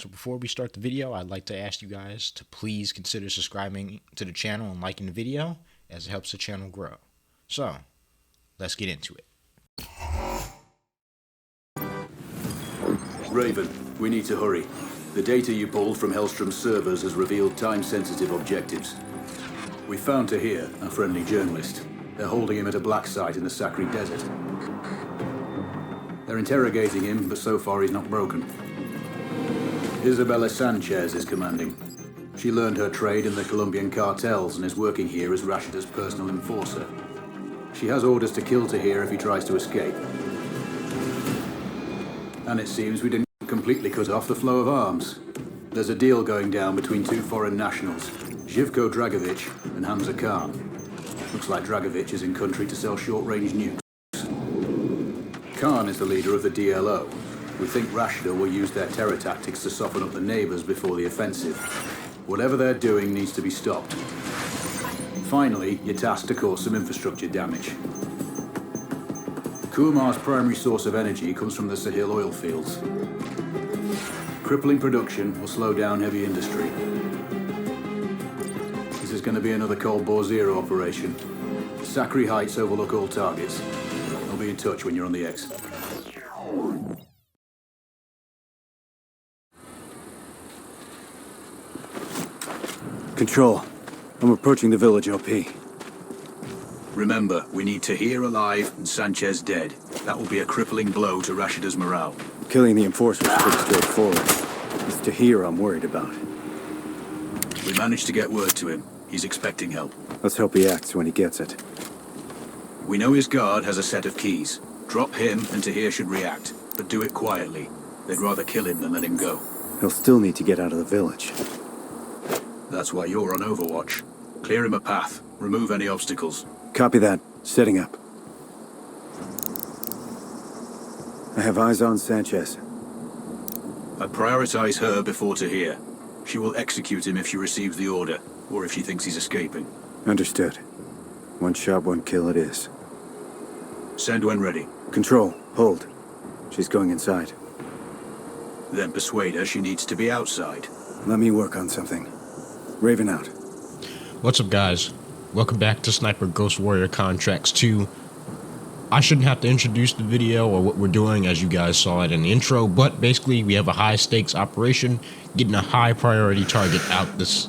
So before we start the video, I'd like to ask you guys to please consider subscribing to the channel and liking the video, as it helps the channel grow. So, let's get into it. Raven, we need to hurry. The data you pulled from Hellstrom's servers has revealed time-sensitive objectives. We found Taheer, a friendly journalist. They're holding him at a black site in the Sakri Desert. They're interrogating him, but so far he's not broken. Isabella Sanchez is commanding. She learned her trade in the Colombian cartels and is working here as Rashida's personal enforcer. She has orders to kill Taheer if he tries to escape. And it seems we didn't completely cut off the flow of arms. There's a deal going down between two foreign nationals, Živko Dragovic and Hamza Khan. Looks like Dragovic is in country to sell short-range nukes. Khan is the leader of the DLO. We think Rashida will use their terror tactics to soften up the neighbors before the offensive. Whatever they're doing needs to be stopped. Finally, you're tasked to cause some infrastructure damage. Kumar's primary source of energy comes from the Sahil oil fields. Crippling production will slow down heavy industry. This is going to be another Cold Bore Zero operation. Sakri Heights overlook all targets. I'll be in touch when you're on the X. Control. I'm approaching the village, OP. Remember, we need Taheer alive and Sanchez dead. That will be a crippling blow to Rashida's morale. Killing the enforcer is pretty straightforward. It's Taheer I'm worried about. We managed to get word to him. He's expecting help. Let's hope he acts when he gets it. We know his guard has a set of keys. Drop him and Taheer should react, but do it quietly. They'd rather kill him than let him go. He'll still need to get out of the village. That's why you're on Overwatch. Clear him a path. Remove any obstacles. Copy that. Setting up. I have eyes on Sanchez. I prioritize her before Taheer. She will execute him if she receives the order, or if she thinks he's escaping. Understood. One shot, one kill it is. Send when ready. Control. Hold. She's going inside. Then persuade her she needs to be outside. Let me work on something. Raven out. What's up, guys? Welcome back to Sniper Ghost Warrior Contracts 2. I shouldn't have to introduce the video or what we're doing, as you guys saw it in the intro, but basically we have a high-stakes operation, getting a high-priority target out this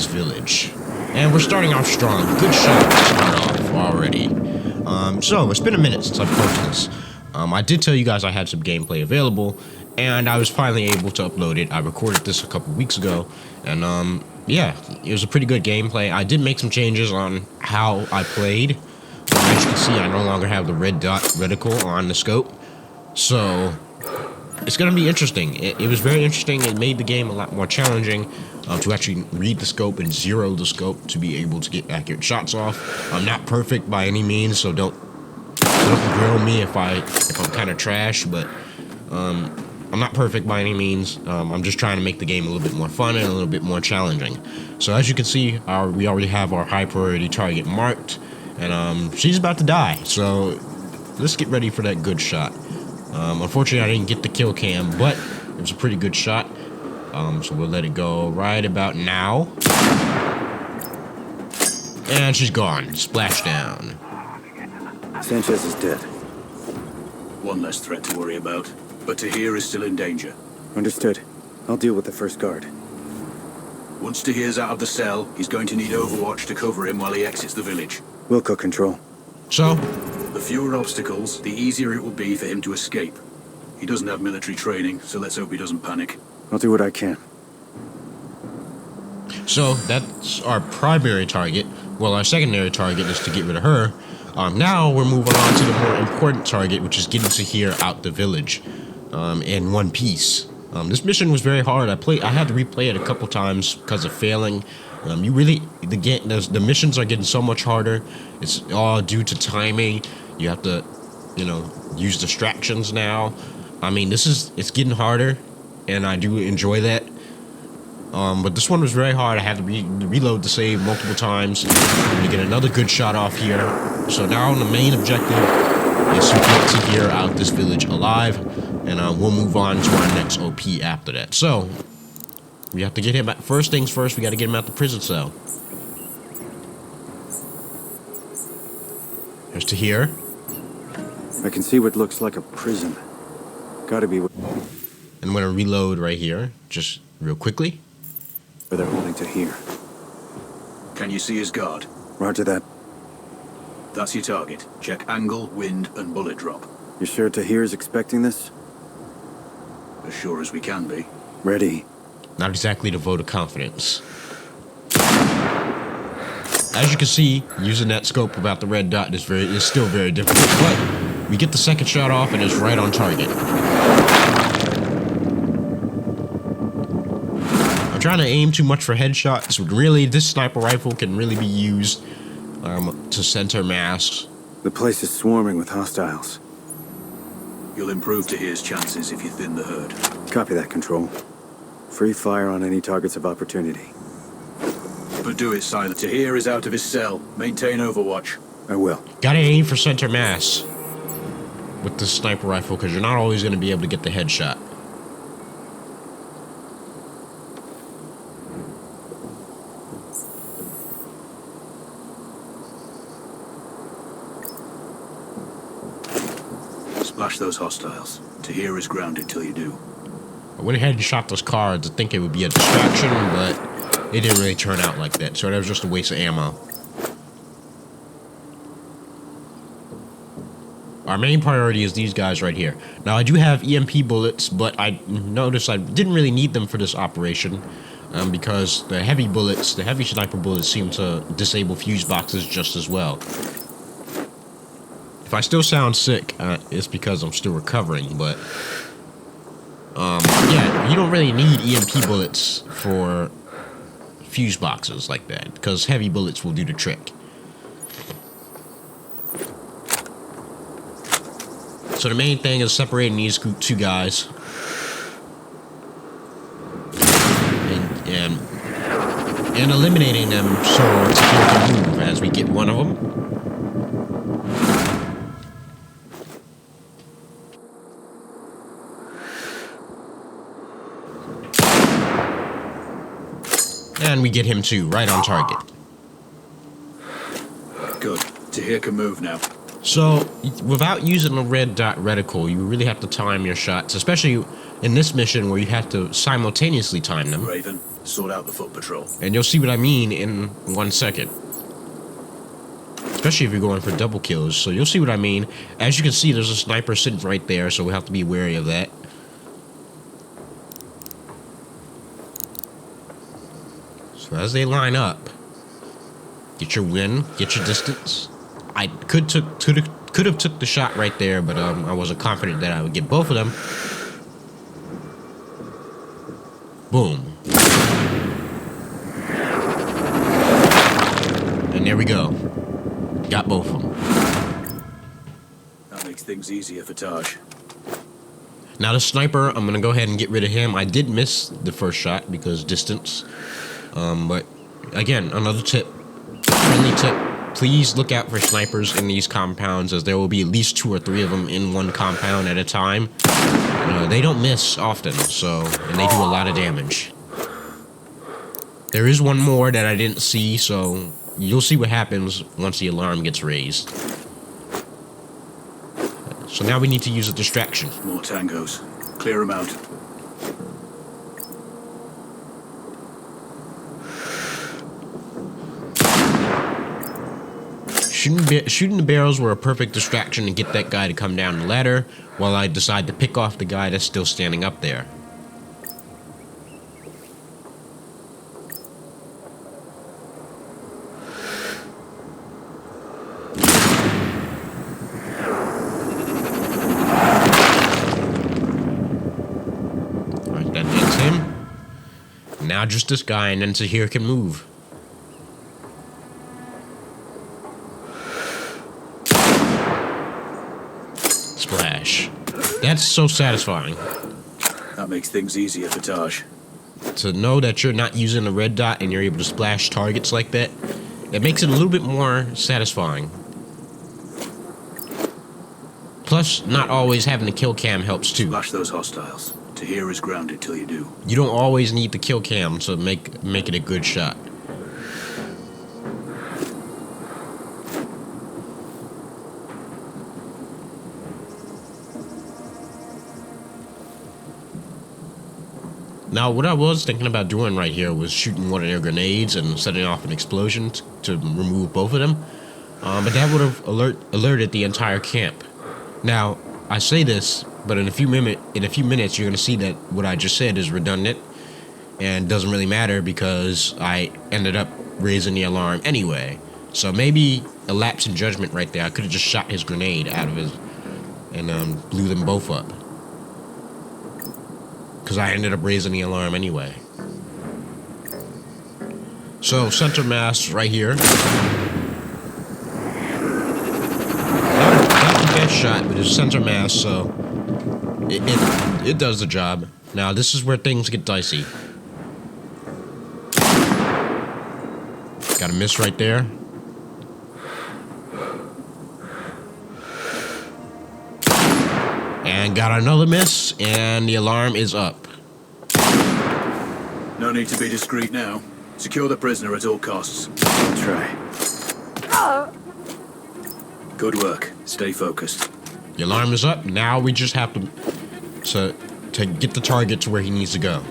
village. And we're starting off strong. Good shot to start off already. So, it's been a minute since I've posted this. I did tell you guys I had some gameplay available, and I was finally able to upload it. I recorded this a couple weeks ago, and yeah, it was a pretty good gameplay. I did make some changes on how I played. As you can see, I no longer have the red dot reticle on the scope, so it's going to be interesting. It was very interesting. It made the game a lot more challenging to actually read the scope and zero the scope to be able to get accurate shots off. I'm not perfect by any means, so don't grill me if I'm kind of trash, but I'm not perfect by any means. I'm just trying to make the game a little bit more fun and a little bit more challenging. So as you can see, we already have our high priority target marked, and she's about to die. So let's get ready for that good shot. Unfortunately, I didn't get the kill cam, but it was a pretty good shot. So we'll let it go right about now. And she's gone. Splash down. Sanchez is dead. One less threat to worry about. But Taheer is still in danger. Understood. I'll deal with the first guard. Once Taheer's out of the cell, he's going to need Overwatch to cover him while he exits the village. Wilco control. So, the fewer obstacles, the easier it will be for him to escape. He doesn't have military training, so let's hope he doesn't panic. I'll do what I can. So that's our primary target. Well, our secondary target is to get rid of her. Now we're moving on to the more important target, which is getting Taheer out the village in one piece. This mission was very hard. I had to replay it a couple times because of failing. The missions are getting so much harder. It's all due to timing. You have to, use distractions now. I mean, it's getting harder, and I do enjoy that. But this one was very hard. I had to reload the save multiple times to get another good shot off here. So now the main objective is to get Taheer out this village alive. and we'll move on to our next OP after that. So we have to get him. First things first, we got to get him out the prison cell. Here's Taheer. I can see what looks like a prison. Gotta be where I'm gonna reload right here, just real quickly. they're holding Taheer. Can you see his guard? Roger that. That's your target. Check angle, wind, and bullet drop. You sure Taheer's expecting this? As sure as we can be. Ready. Not exactly the vote of confidence. As you can see, using that scope without the red dot is still very difficult, but we get the second shot off and it's right on target. I'm trying to aim too much for headshots. Really, this sniper rifle can really be used to center mass. The place is swarming with hostiles. You'll improve Tahir's chances if you thin the herd. Copy that, Control. Free fire on any targets of opportunity. But do it silent. Tahir is out of his cell. Maintain overwatch. I will. Gotta aim for center mass with the sniper rifle, because you're not always going to be able to get the headshot. Splash those hostiles. Tahir is grounded till you do. I went ahead and shot those cards to think it would be a distraction, but it didn't really turn out like that, so that was just a waste of ammo. Our main priority is these guys right here. Now, I do have EMP bullets, but I noticed I didn't really need them for this operation because the heavy bullets, the heavy sniper bullets, seem to disable fuse boxes just as well. If I still sound sick, it's because I'm still recovering, but yeah, you don't really need EMP bullets for fuse boxes like that, because heavy bullets will do the trick. So the main thing is separating these two guys and eliminating them so Taheer can move as we get one of them. And we get him too, right on target. Good. Tahir can move now. So, without using a red dot reticle, you really have to time your shots, especially in this mission where you have to simultaneously time them. Raven, sort out the foot patrol. And you'll see what I mean in 1 second. Especially if you're going for double kills, so you'll see what I mean. As you can see, there's a sniper sitting right there, so we have to be wary of that. So as they line up, get your win, get your distance. I could have took the shot right there, but I wasn't confident that I would get both of them. Boom. And there we go. Got both of them. That makes things easier for Taj. Now the sniper, I'm gonna go ahead and get rid of him. I did miss the first shot because distance. But again, another tip, friendly tip. Please look out for snipers in these compounds, as there will be at least 2 or 3 of them in one compound at a time. They don't miss often, and they do a lot of damage. There is one more that I didn't see, so you'll see what happens once the alarm gets raised. So now we need to use a distraction. More tangos. Clear them out. Shooting the barrels were a perfect distraction to get that guy to come down the ladder, while I decide to pick off the guy that's still standing up there. Alright, that hits him. Now just this guy, and then Taheer can move. Splash. That's so satisfying. That makes things easier for Taj. To know that you're not using a red dot and you're able to splash targets like that, it makes it a little bit more satisfying. Plus, not always having the kill cam helps too. Splash those hostiles. Taheer is grounded till you do. You don't always need the kill cam to make it a good shot. Now, what I was thinking about doing right here was shooting one of their grenades and setting off an explosion to remove both of them. But that would have alerted the entire camp. Now, I say this, but in a few minutes, you're going to see that what I just said is redundant and doesn't really matter because I ended up raising the alarm anyway. So maybe a lapse in judgment right there. I could have just shot his grenade out of his and blew them both up. Because I ended up raising the alarm anyway. So, center mass right here. Not the best shot, but it's center mass, so it does the job. Now, this is where things get dicey. Got a miss right there. And got another miss, and the alarm is up. No need to be discreet now. Secure the prisoner at all costs. I'll try. Good work. Stay focused. The alarm is up. Now we just have to get the target to where he needs to go.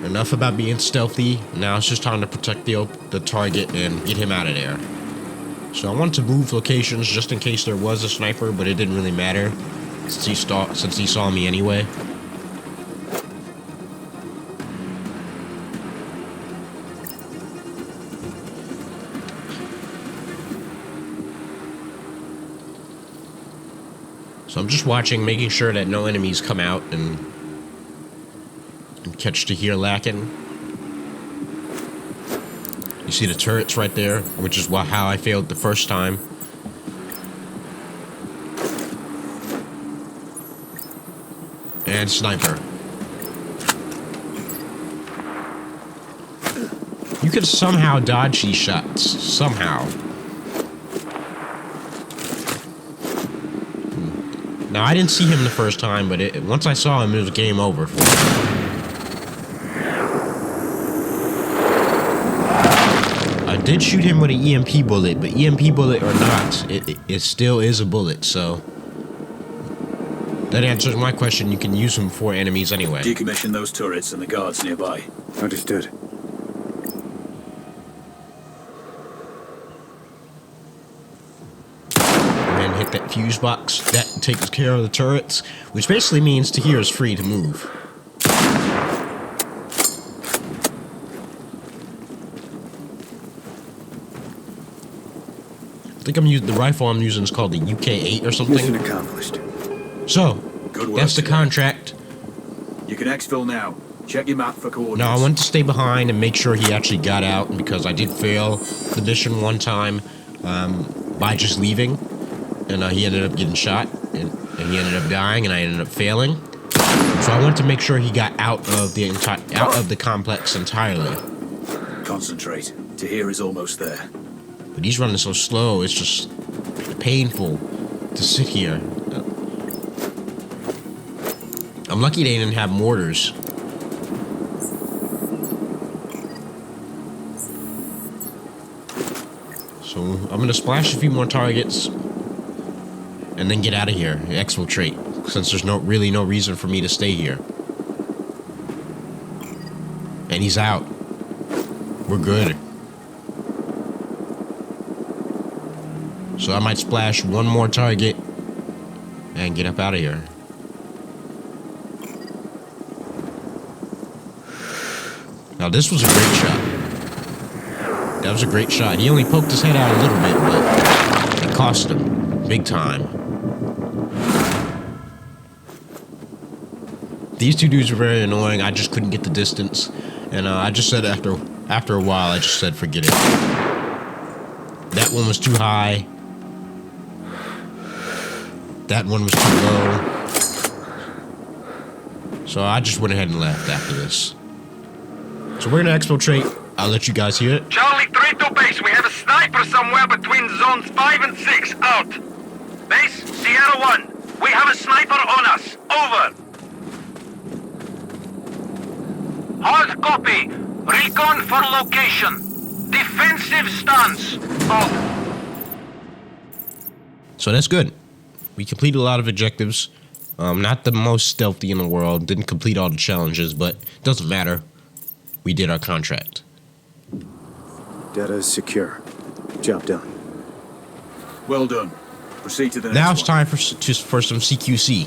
Enough about being stealthy. Now it's just time to protect the target and get him out of there. So I wanted to move locations just in case there was a sniper, but it didn't really matter since he saw me anyway. So I'm just watching, making sure that no enemies come out and catch Taheer lacking. You see the turrets right there, which is how I failed the first time. And sniper. You could somehow dodge these shots. Somehow. Now, I didn't see him the first time, but once I saw him, it was game over for me. I did shoot him with an EMP bullet, but EMP bullet or not, it still is a bullet, so... That answers my question. You can use them for enemies anyway. Decommission those turrets and the guards nearby. Understood. And then hit that fuse box. That takes care of the turrets, which basically means Taheer is free to move. I think I'm using the rifle I'm using is called the UK-8 or something. Mission accomplished. So, Good work, that's the today. contract. You can exfil now. Check your map for coordinates. Now, I want to stay behind and make sure he actually got out, because I did fail the mission one time by just leaving, and he ended up getting shot, and he ended up dying, and I ended up failing. So I want to make sure he got out of the complex entirely. Concentrate. Taheer is almost there. But he's running so slow, it's just painful to sit here. I'm lucky they didn't have mortars. So I'm gonna splash a few more targets and then get out of here, exfiltrate, since there's really no reason for me to stay here. And he's out. We're good. So I might splash one more target and get up out of here. Now this was a great shot. That was a great shot. He only poked his head out a little bit, but it cost him big time. These two dudes were very annoying. I just couldn't get the distance, and I just said after a while, I just said forget it. That one was too high. That one was too low. So I just went ahead and left after this. So we're gonna exfiltrate. I'll let you guys hear it. Charlie 3 to base. We have a sniper somewhere between zones 5 and 6. Out. Base, Sierra 1. We have a sniper on us. Over. Hard copy. Recon for location. Defensive stance. Out. So that's good. We completed a lot of objectives. Not the most stealthy in the world. Didn't complete all the challenges, but it doesn't matter. We did our contract. Data is secure. Job done. Well done. Proceed to the next Now it's one. time for some CQC.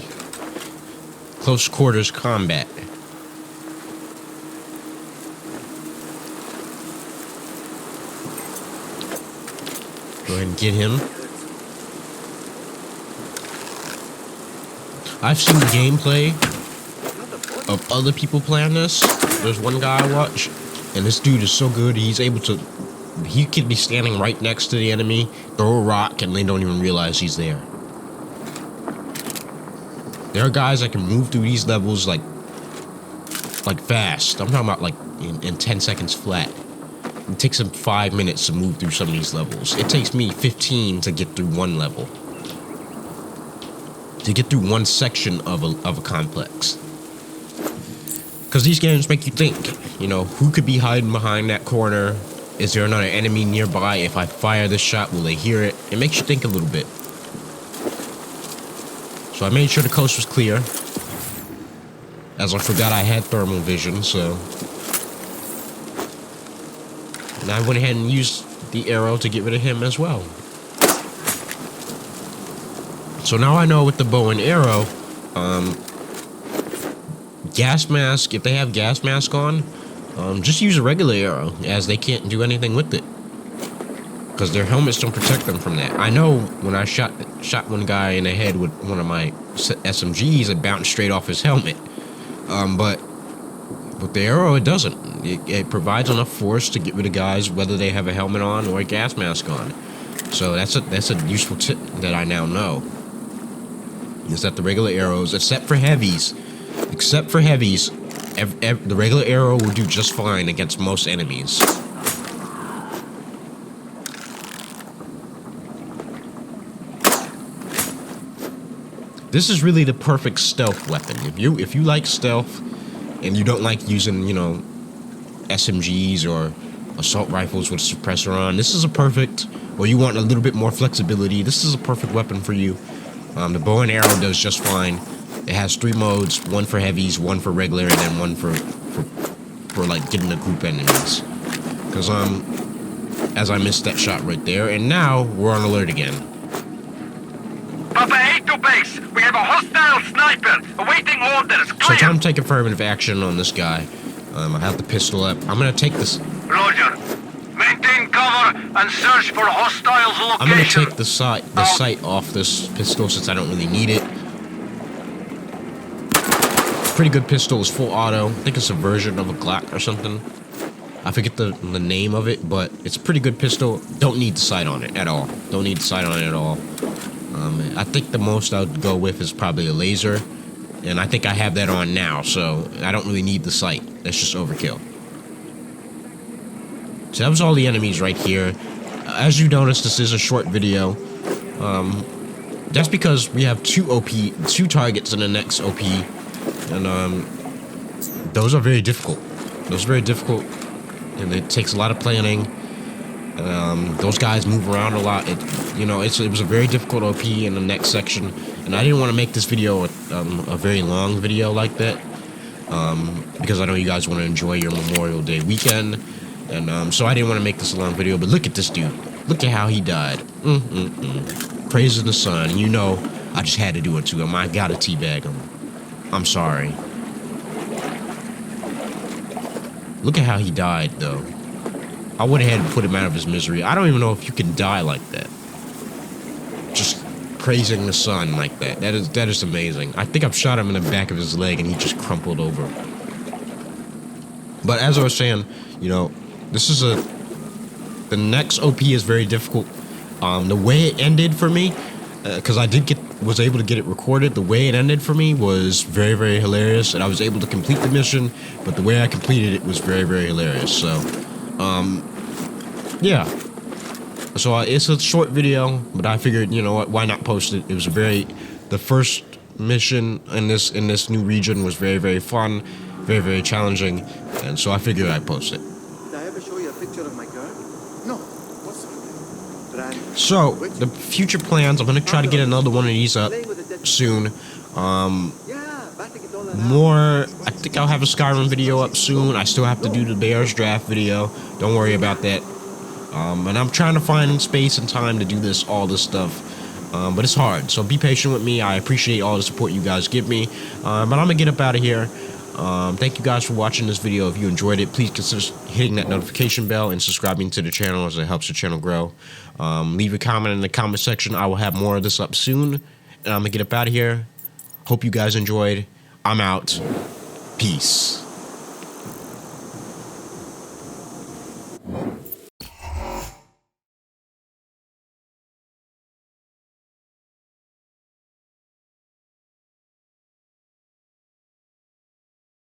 Close quarters combat. Go ahead and get him. I've seen gameplay of other people playing this. There's one guy I watch, and this dude is so good. He could be standing right next to the enemy, throw a rock, and they don't even realize he's there. There are guys that can move through these levels like fast. I'm talking about like in 10 seconds flat. It takes them 5 minutes to move through some of these levels. It takes me 15 to get through one level. To get through one section of a complex. Because these games make you think, you know, who could be hiding behind that corner? Is there another enemy nearby? If I fire this shot, will they hear it? It makes you think a little bit. So I made sure the coast was clear. As I forgot I had thermal vision, so. And I went ahead and used the arrow to get rid of him as well. So now I know with the bow and arrow, gas mask, if they have gas mask on, just use a regular arrow, as they can't do anything with it. Because their helmets don't protect them from that. I know when I shot one guy in the head with one of my SMGs, it bounced straight off his helmet. But with the arrow, it doesn't. It provides enough force to get rid of guys, whether they have a helmet on or a gas mask on. So that's a useful tip that I now know. Is that the regular arrows, except for heavies, the regular arrow will do just fine against most enemies. This is really the perfect stealth weapon. If you like stealth and you don't like using, you know, SMGs or assault rifles with a suppressor on, this is a perfect, or you want a little bit more flexibility, this is a perfect weapon for you. The bow and arrow does just fine. It has 3 modes, one for heavies, one for regular, and then one for like getting the group enemies. Because as I missed that shot right there, and now we're on alert again. Papa 8 to base. We have a hostile sniper awaiting orders. So Clear. time to take affirmative action on this guy. I have the pistol up. I'm gonna take this. Roger. Maintain cover and search for hostiles location. I'm gonna take the sight off this pistol since I don't really need it. Pretty good pistol. It's full auto. I think it's a version of a Glock or something. I forget the name of it, but it's a pretty good pistol. Don't need the sight on it at all. Don't need the sight on it at all. I think the most I would go with is probably a laser, and I think I have that on now, so I don't really need the sight. That's just overkill. So that was all the enemies right here. As you notice, this is a short video. That's because we have two targets in the next OP, and those are very difficult. Those are very difficult, and it takes a lot of planning. Those guys move around a lot. It was a very difficult OP in the next section, and I didn't want to make this video a very long video like that, because I know you guys want to enjoy your Memorial Day weekend, and so I didn't want to make this a long video. But look at this dude. Look at how he died. Praise the sun. And you know, I just had to do it to him. I gotta teabag him. I'm sorry. Look at how he died, though. I went ahead and put him out of his misery. I don't even know if you can die like that. Just praising the sun like that. That is amazing. I think I've shot him in the back of his leg and he just crumpled over. But as I was saying, you know, the next OP is very difficult. The way it ended for me, because I was able to get it recorded. The way it ended for me was very, very hilarious, and I was able to complete the mission. But the way I completed it was very, very hilarious. So, yeah. So it's a short video, but I figured, you know what, why not post it? It was the first mission in this new region was very fun, very challenging, and so I figured I'd post it. Did I ever show you a picture of my girl? No. What's her name? So the future plans, I'm gonna try to get another one of these up soon. More, I think I'll have a Skyrim video up soon. I still have to do the Bears draft video. Don't worry about that. And I'm trying to find space and time to do all this stuff. But it's hard, so be patient with me. I appreciate all the support you guys give me. But I'm gonna get up out of here. Thank you guys for watching this video. If you enjoyed it, please consider hitting that notification bell and subscribing to the channel, as it helps the channel grow. Leave a comment in the comment section. I will have more of this up soon. And I'm gonna get up out of here. Hope you guys enjoyed. I'm out. Peace.